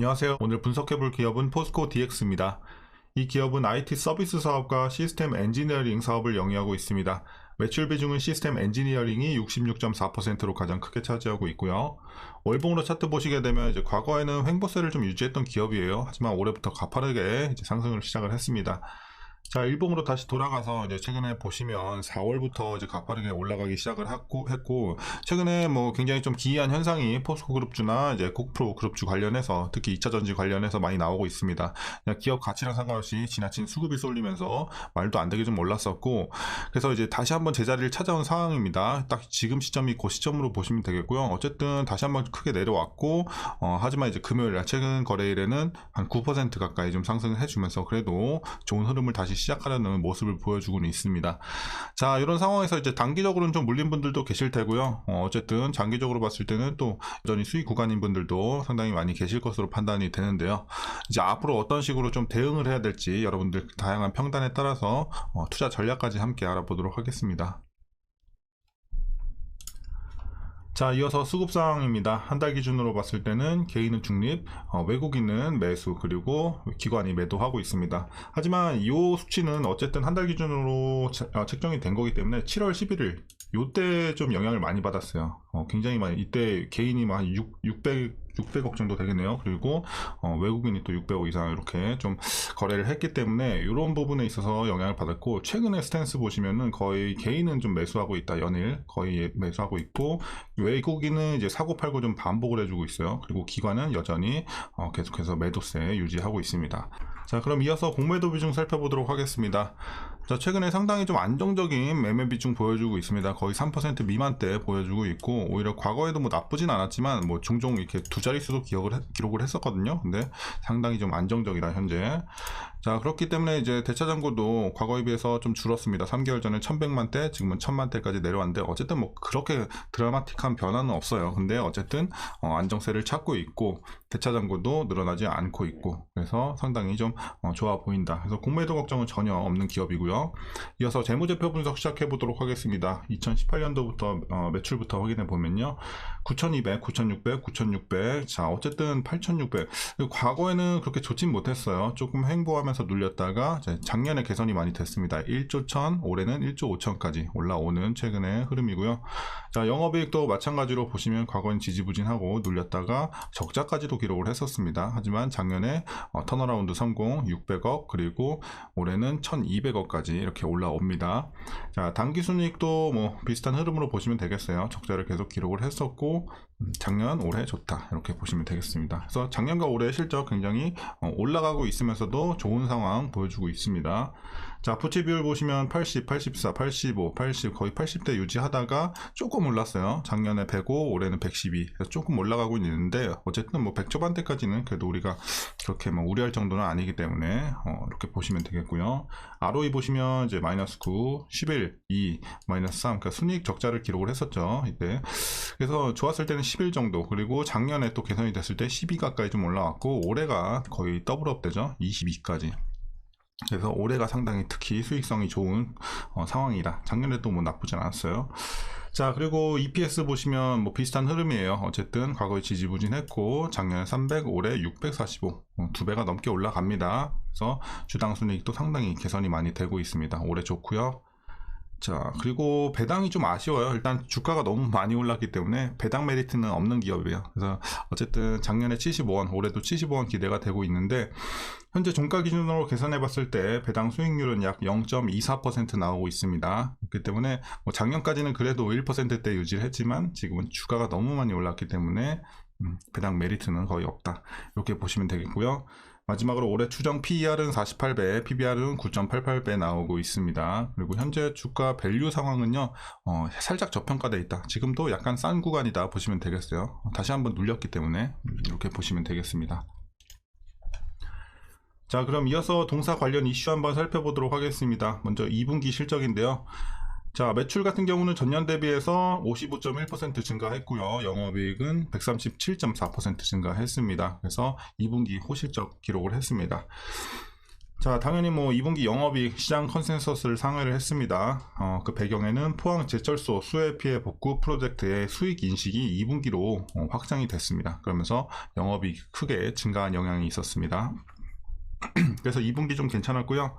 안녕하세요. 오늘 분석해볼 기업은 포스코 DX입니다. 이 기업은 IT 서비스 사업과 시스템 엔지니어링 사업을 영위하고 있습니다. 매출 비중은 시스템 엔지니어링이 66.4%로 가장 크게 차지하고 있고요. 월봉으로 차트 보시게 되면 이제 과거에는 횡보세를 좀 유지했던 기업이에요. 하지만 올해부터 가파르게 이제 상승을 시작을 했습니다. 자, 일봉으로 다시 돌아가서 이제 최근에 보시면 4월부터 이제 가파르게 올라가기 시작을 했고 최근에 뭐 굉장히 좀 기이한 현상이 포스코 그룹주나 이제 코프로 그룹주 관련해서 특히 2차 전지 관련해서 많이 나오고 있습니다. 기업 가치랑 상관없이 지나친 수급이 쏠리면서 말도 안 되게 좀 올랐었고, 그래서 이제 다시 한번 제자리를 찾아온 상황입니다. 딱 지금 시점이 그 시점으로 보시면 되겠고요. 어쨌든 다시 한번 크게 내려왔고, 하지만 이제 금요일 최근 거래일에는 한 9% 가까이 좀 상승을 해주면서 그래도 좋은 흐름을 다시 시작하려는 모습을 보여주고는 있습니다. 자, 이런 상황에서 이제 단기적으로는 좀 물린 분들도 계실 테고요. 어쨌든 장기적으로 봤을 때는 또 여전히 수익 구간인 분들도 상당히 많이 계실 것으로 판단이 되는데요. 이제 앞으로 어떤 식으로 좀 대응을 해야 될지 여러분들 다양한 평단에 따라서 투자 전략까지 함께 알아보도록 하겠습니다. 자, 이어서 수급 상황입니다. 한 달 기준으로 봤을 때는 개인은 중립, 외국인은 매수, 그리고 기관이 매도하고 있습니다. 하지만 이 수치는 어쨌든 한 달 기준으로 책정이 된 거기 때문에 7월 11일 요때 좀 영향을 많이 받았어요. 굉장히 많이, 이때 개인이 한 600억 정도 되겠네요. 그리고 외국인이 또 600억 이상 이렇게 좀 거래를 했기 때문에 이런 부분에 있어서 영향을 받았고, 최근에 스탠스 보시면은 거의 개인은 좀 매수하고 있다. 연일 거의 매수하고 있고, 외국인은 이제 사고 팔고 좀 반복을 해주고 있어요. 그리고 기관은 여전히 계속해서 매도세 유지하고 있습니다. 자, 그럼 이어서 공매도 비중 살펴보도록 하겠습니다. 자, 최근에 상당히 좀 안정적인 매매 비중 보여주고 있습니다. 거의 3% 미만대 보여주고 있고, 오히려 과거에도 뭐 나쁘진 않았지만 뭐 종종 이렇게 두 자릿수도 기록을 했었거든요. 근데 상당히 좀 안정적이다 현재. 자, 그렇기 때문에 이제 대차장고도 과거에 비해서 좀 줄었습니다. 3개월 전에 1100만대, 지금은 1000만대까지 내려왔는데 어쨌든 뭐 그렇게 드라마틱한 변화는 없어요. 근데 어쨌든 안정세를 찾고 있고, 대차장고도 늘어나지 않고 있고, 그래서 상당히 좀 좋아 보인다. 그래서 공매도 걱정은 전혀 없는 기업이고요. 이어서 재무제표 분석 시작해 보도록 하겠습니다. 2018년도부터 매출부터 확인해 보면요, 9200, 9600, 9600, 자, 어쨌든 8600. 과거에는 그렇게 좋진 못했어요. 조금 횡보하면서 눌렸다가 작년에 개선이 많이 됐습니다. 1조 1000, 올해는 1조 5000까지 올라오는 최근의 흐름이고요. 자, 영업이익도 마찬가지로 보시면 과거엔 지지부진하고 눌렸다가 적자까지도 기록을 했었습니다. 하지만 작년에 턴어라운드 성공, 600억, 그리고 올해는 1200억까지 이렇게 올라옵니다. 자, 당기순이익도 뭐 비슷한 흐름으로 보시면 되겠어요. 적자를 계속 기록을 했었고, 작년, 올해 좋다, 이렇게 보시면 되겠습니다. 그래서 작년과 올해 실적 굉장히 올라가고 있으면서도 좋은 상황 보여주고 있습니다. 자, 부채 비율 보시면 80, 84, 85, 80, 거의 80대 유지하다가 조금 올랐어요. 작년에 105, 올해는 112. 조금 올라가고 있는데 어쨌든 뭐 100 초반대까지는 그래도 우리가 그렇게 뭐 우려할 정도는 아니기 때문에 이렇게 보시면 되겠고요. ROE 보시면 이제 마이너스 9, 11, 2, 마이너스 3, 그러니까 순이익 적자를 기록을 했었죠, 이때. 그래서 좋았을 때는 11 정도, 그리고 작년에 또 개선이 됐을 때 12 가까이 좀 올라왔고, 올해가 거의 더블업 되죠, 22까지. 그래서 올해가 상당히 특히 수익성이 좋은 상황이다. 작년에도 뭐 나쁘진 않았어요. 자, 그리고 EPS 보시면 뭐 비슷한 흐름이에요. 어쨌든 과거에 지지부진했고, 작년에 300, 올해 645, 2배가 넘게 올라갑니다. 그래서 주당 순이익도 상당히 개선이 많이 되고 있습니다. 올해 좋고요. 자, 그리고 배당이 좀 아쉬워요. 일단 주가가 너무 많이 올랐기 때문에 배당 메리트는 없는 기업이에요. 그래서 어쨌든 작년에 75원, 올해도 75원 기대가 되고 있는데, 현재 종가 기준으로 계산해 봤을 때 배당 수익률은 약 0.24% 나오고 있습니다. 그렇기 때문에 뭐 작년까지는 그래도 1%대 유지를 했지만 지금은 주가가 너무 많이 올랐기 때문에 배당 메리트는 거의 없다, 이렇게 보시면 되겠고요. 마지막으로 올해 추정 PER은 48배, PBR은 9.88배 나오고 있습니다. 그리고 현재 주가 밸류 상황은요, 살짝 저평가되어 있다. 지금도 약간 싼 구간이다 보시면 되겠어요. 다시 한번 눌렸기 때문에 이렇게 보시면 되겠습니다. 자, 그럼 이어서 동사 관련 이슈 한번 살펴보도록 하겠습니다. 먼저 2분기 실적인데요. 자, 매출 같은 경우는 전년 대비해서 55.1% 증가했고요. 영업이익은 137.4% 증가했습니다. 그래서 2분기 호실적 기록을 했습니다. 자, 당연히 뭐 2분기 영업이익 시장 컨센서스를 상회를 했습니다. 그 배경에는 포항 제철소 수해 피해 복구 프로젝트의 수익 인식이 2분기로 확장이 됐습니다. 그러면서 영업이익 크게 증가한 영향이 있었습니다. 그래서 2분기 좀 괜찮았고요.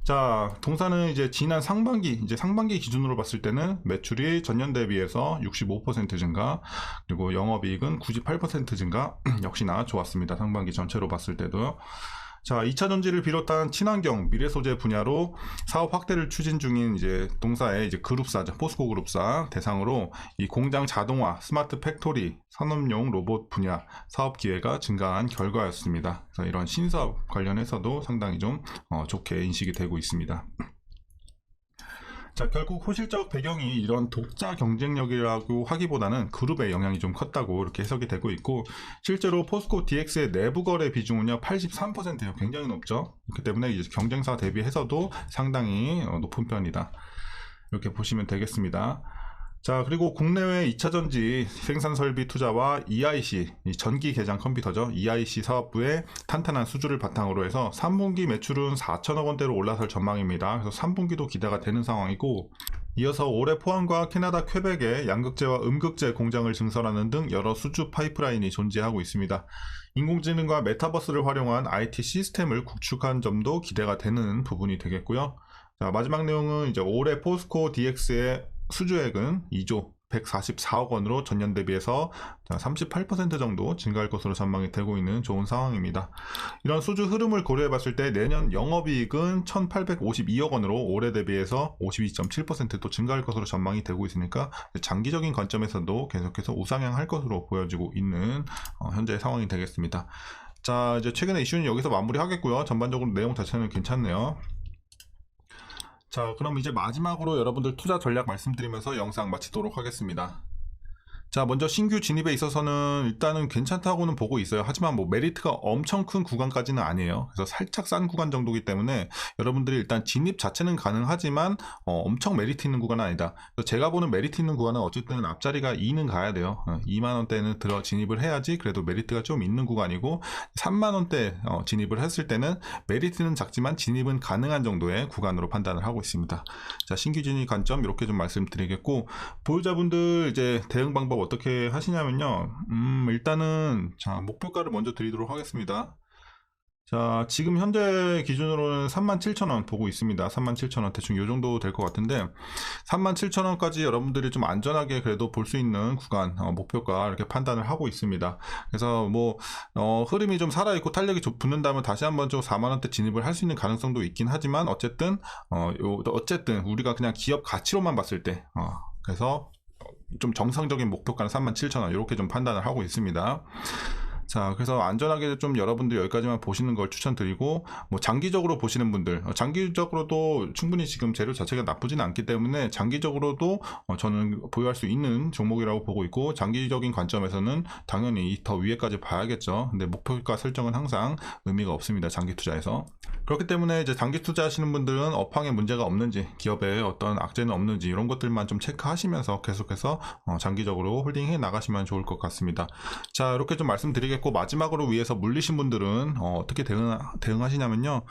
자, 동사는 이제 지난 상반기 기준으로 봤을 때는 매출이 전년 대비해서 65% 증가, 그리고 영업이익은 98% 증가, 역시나 좋았습니다. 상반기 전체로 봤을 때도요. 자, 2차 전지를 비롯한 친환경 미래 소재 분야로 사업 확대를 추진 중인 이제 동사의 이제 그룹사죠. 포스코 그룹사 대상으로 이 공장 자동화, 스마트 팩토리, 산업용 로봇 분야 사업 기회가 증가한 결과였습니다. 그래서 이런 신사업 관련해서도 상당히 좀 좋게 인식이 되고 있습니다. 자, 결국 호실적 배경이 이런 독자 경쟁력이라고 하기보다는 그룹의 영향이 좀 컸다고 이렇게 해석이 되고 있고, 실제로 포스코 DX의 내부 거래 비중은요 83%예요. 굉장히 높죠. 그렇기 때문에 이제 경쟁사 대비해서도 상당히 높은 편이다, 이렇게 보시면 되겠습니다. 자, 그리고 국내외 2차전지 생산설비 투자와 EIC, 전기 계장 컴퓨터죠. EIC 사업부의 탄탄한 수주를 바탕으로 해서 3분기 매출은 4천억 원대로 올라설 전망입니다. 그래서 3분기도 기대가 되는 상황이고, 이어서 올해 포항과 캐나다 퀘벡에 양극재와 음극재 공장을 증설하는 등 여러 수주 파이프라인이 존재하고 있습니다. 인공지능과 메타버스를 활용한 IT 시스템을 구축한 점도 기대가 되는 부분이 되겠고요. 자, 마지막 내용은 이제 올해 포스코 DX의 수주액은 2조 144억 원으로 전년 대비해서 38% 정도 증가할 것으로 전망이 되고 있는 좋은 상황입니다. 이런 수주 흐름을 고려해 봤을 때 내년 영업이익은 1852억 원으로 올해 대비해서 52.7% 또 증가할 것으로 전망이 되고 있으니까 장기적인 관점에서도 계속해서 우상향할 것으로 보여지고 있는 현재 상황이 되겠습니다. 자, 이제 최근의 이슈는 여기서 마무리하겠고요. 전반적으로 내용 자체는 괜찮네요. 자, 그럼 이제 마지막으로 여러분들 투자 전략 말씀드리면서 영상 마치도록 하겠습니다. 자, 먼저 신규 진입에 있어서는 일단은 괜찮다고는 보고 있어요. 하지만 뭐 메리트가 엄청 큰 구간까지는 아니에요. 그래서 살짝 싼 구간 정도이기 때문에 여러분들이 일단 진입 자체는 가능하지만 엄청 메리트 있는 구간은 아니다. 그래서 제가 보는 메리트 있는 구간은 어쨌든 앞자리가 2는 가야 돼요. 2만원대는 들어 진입을 해야지 그래도 메리트가 좀 있는 구간이고, 3만원대 진입을 했을 때는 메리트는 작지만 진입은 가능한 정도의 구간으로 판단을 하고 있습니다. 자, 신규 진입 관점 이렇게 좀 말씀드리겠고, 보유자분들 이제 대응 방법 어떻게 하시냐면요. 일단은 자, 목표가를 먼저 드리도록 하겠습니다. 자, 지금 현재 기준으로는 37,000원 보고 있습니다. 37,000원 대충 요 정도 될 것 같은데, 37,000원까지 여러분들이 좀 안전하게 그래도 볼 수 있는 구간 목표가 이렇게 판단을 하고 있습니다. 그래서 뭐 흐름이 좀 살아있고 탄력이 붙는다면 다시 한번 좀 4만원대 진입을 할 수 있는 가능성도 있긴 하지만, 어쨌든 우리가 그냥 기업 가치로만 봤을 때 그래서 좀 정상적인 목표가는 37,000원 이렇게 좀 판단을 하고 있습니다. 자, 그래서 안전하게 좀 여러분들 여기까지만 보시는 걸 추천드리고, 뭐 장기적으로 보시는 분들, 장기적으로도 충분히 지금 재료 자체가 나쁘진 않기 때문에 장기적으로도 저는 보유할 수 있는 종목이라고 보고 있고, 장기적인 관점에서는 당연히 더 위에까지 봐야겠죠. 근데 목표가 설정은 항상 의미가 없습니다, 장기 투자에서. 그렇기 때문에 이제 장기 투자하시는 분들은 업황에 문제가 없는지, 기업에 어떤 악재는 없는지 이런 것들만 좀 체크하시면서 계속해서 장기적으로 홀딩해 나가시면 좋을 것 같습니다. 자, 이렇게 좀 말씀드리겠고, 마지막으로 위에서 물리신 분들은 어떻게 대응하시냐면요.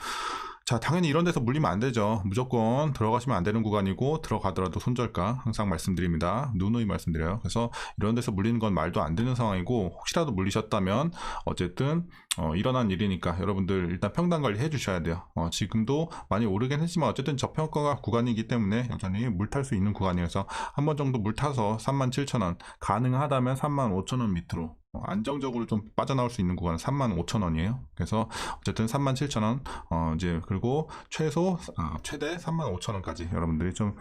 자, 당연히 이런 데서 물리면 안 되죠. 무조건 들어가시면 안 되는 구간이고, 들어가더라도 손절가 항상 말씀드립니다. 누누이 말씀드려요. 그래서 이런 데서 물리는 건 말도 안 되는 상황이고, 혹시라도 물리셨다면 어쨌든 일어난 일이니까 여러분들 일단 평단 관리 해주셔야 돼요. 지금도 많이 오르긴 했지만 어쨌든 저평가 구간이기 때문에 여전히 물탈 수 있는 구간이어서 한 번 정도 물타서 37,000원, 가능하다면 35,000원 밑으로 안정적으로 좀 빠져나올 수 있는 구간은 35,000원이에요. 그래서 어쨌든 37,000원, 이제 그리고 최대 35,000원까지 여러분들이 좀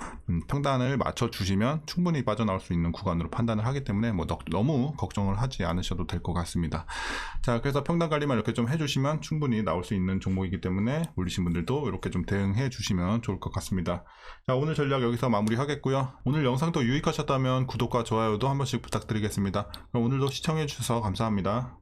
평단을 맞춰 주시면 충분히 빠져나올 수 있는 구간으로 판단을 하기 때문에 뭐 너무 걱정을 하지 않으셔도 될 것 같습니다. 자, 그래서 평단 관리만 이렇게 좀 해주시면 충분히 나올 수 있는 종목이기 때문에 물리신 분들도 이렇게 좀 대응해 주시면 좋을 것 같습니다. 자, 오늘 전략 여기서 마무리하겠고요. 오늘 영상도 유익하셨다면 구독과 좋아요도 한 번씩 부탁드리겠습니다. 그럼 오늘도 시청해 주셔서 감사합니다.